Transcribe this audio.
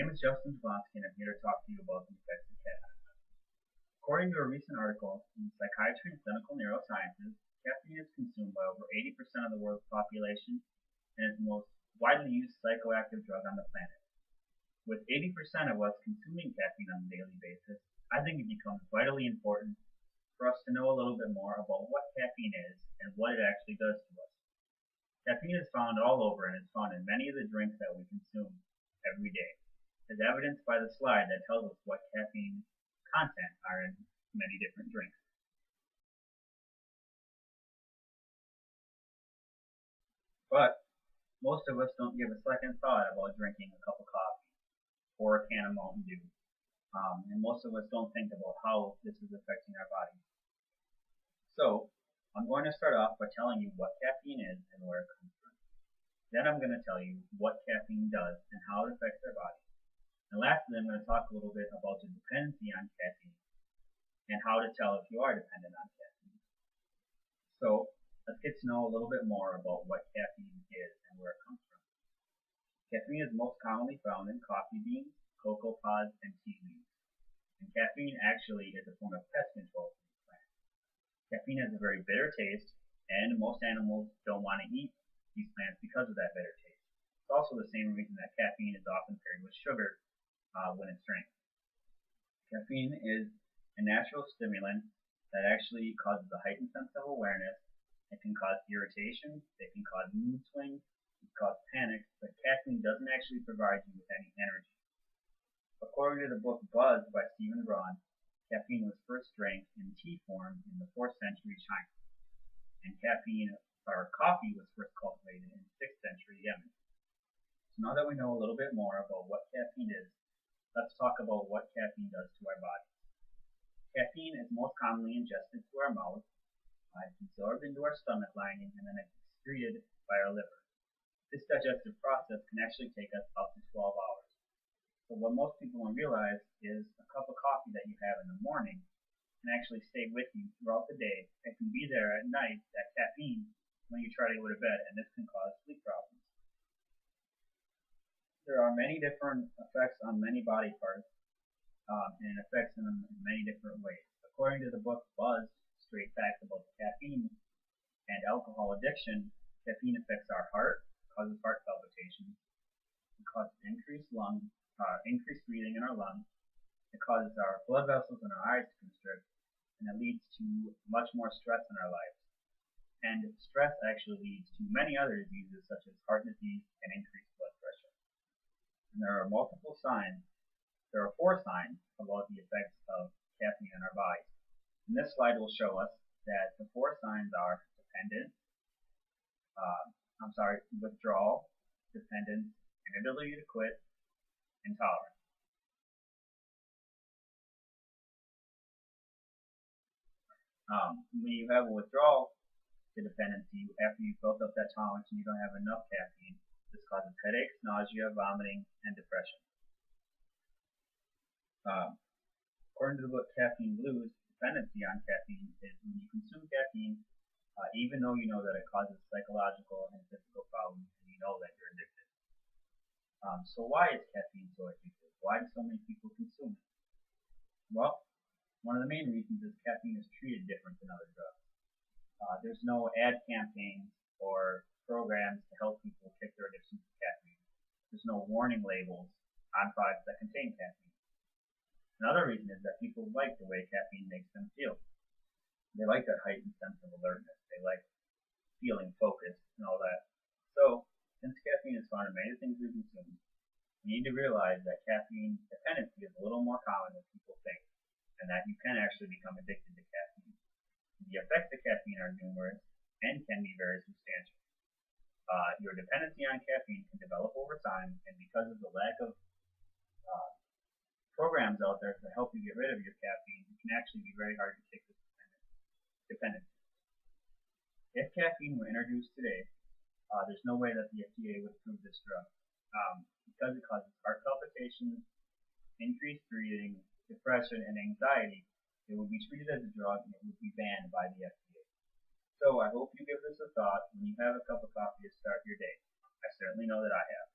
name is Justin Devonsky, and I'm here to talk to you about the effects of caffeine. According to a recent article in Psychiatry and Clinical Neurosciences, caffeine is consumed by over 80% of the world's population and is the most widely used psychoactive drug on the planet. With 80% of us consuming caffeine on a daily basis, I think it becomes vitally important for us to know a little bit more about what caffeine is and what it actually does to us. Caffeine is found all over and is found in many of the drinks that we consume every day, as evidenced by the slide that tells us what caffeine content are in many different drinks. But most of us don't give a second thought about drinking a cup of coffee or a can of Mountain Dew, and most of us don't think about how this is affecting our bodies. So I'm going to start off by telling you what caffeine is and where it comes from. Then I'm going to tell you what caffeine does and how it affects our body. And lastly, I'm going to talk a little bit about the dependency on caffeine and how to tell if you are dependent on caffeine. So let's get to know a little bit more about what caffeine is and where it comes from. Caffeine is most commonly found in coffee beans, cocoa pods, and tea leaves. And caffeine actually is a form of pest control for these plants. Caffeine has a very bitter taste, and most animals don't want to eat these plants because of that bitter taste. It's also the same reason that caffeine is often paired with sugar when it's drank. Caffeine is a natural stimulant that actually causes a heightened sense of awareness. It can cause irritation, it can cause mood swings, it can cause panic, but caffeine doesn't actually provide you with any energy. According to the book Buzz by Stephen Braun, caffeine was first drank in tea form in the 4th century China, and coffee was first cultivated in 6th century Yemen. So now that we know a little bit more about what caffeine is, let's talk about what caffeine does to our bodies. Caffeine is most commonly ingested through our mouth, it's absorbed into our stomach lining, and then it's excreted by our liver. This digestive process can actually take us up to 12 hours. So what most people don't realize is a cup of coffee that you have in the morning can actually stay with you throughout the day. It can be there at night, that caffeine, when you try to go to bed, and this can cause sleep problems. There are many different effects on many body parts, and it affects them in many different ways. According to the book Buzz, Straight Facts About the Caffeine and Alcohol Addiction, caffeine affects our heart, causes heart palpitations, it causes increased breathing in our lungs, it causes our blood vessels in our eyes to constrict, and it leads to much more stress in our lives. And stress actually leads to many other diseases such as heart disease and increased blood pressure. And there are multiple signs. There are 4 signs about the effects of caffeine on our bodies. And this slide will show us that the 4 signs are withdrawal, dependence, inability to quit, intolerance. When you have a withdrawal to dependency, after you've built up that tolerance and you don't have enough caffeine, this causes headaches, nausea, vomiting, and depression. According to the book Caffeine Blues, dependency on caffeine is when you consume caffeine, even though you know that it causes psychological and physical problems, and you know that you're addicted. So why is caffeine so addictive? Why do so many people consume it? Well, one of the main reasons is caffeine is treated different than other drugs. There's no ad campaigns or programs to help people kick their addiction to caffeine. There's no warning labels on products that contain caffeine. Another reason is that people like the way caffeine makes them feel. They like that heightened sense of alertness. They like feeling focused and all that. So, since caffeine is found in many things we consume, you need to realize that caffeine dependency is a little more common than people think, and that you can actually become addicted to caffeine. The effects of caffeine are numerous and can be very substantial. Your dependency on caffeine can develop over time, and because of the lack of programs out there to help you get rid of your caffeine, it can actually be very hard to kick this dependency. If caffeine were introduced today, there's no way that the FDA would approve this drug. Because it causes heart palpitations, increased breathing, depression, and anxiety, it would be treated as a drug and it would be banned by the FDA. So I hope you give this a thought when you have a cup of coffee to start your day. I certainly know that I have.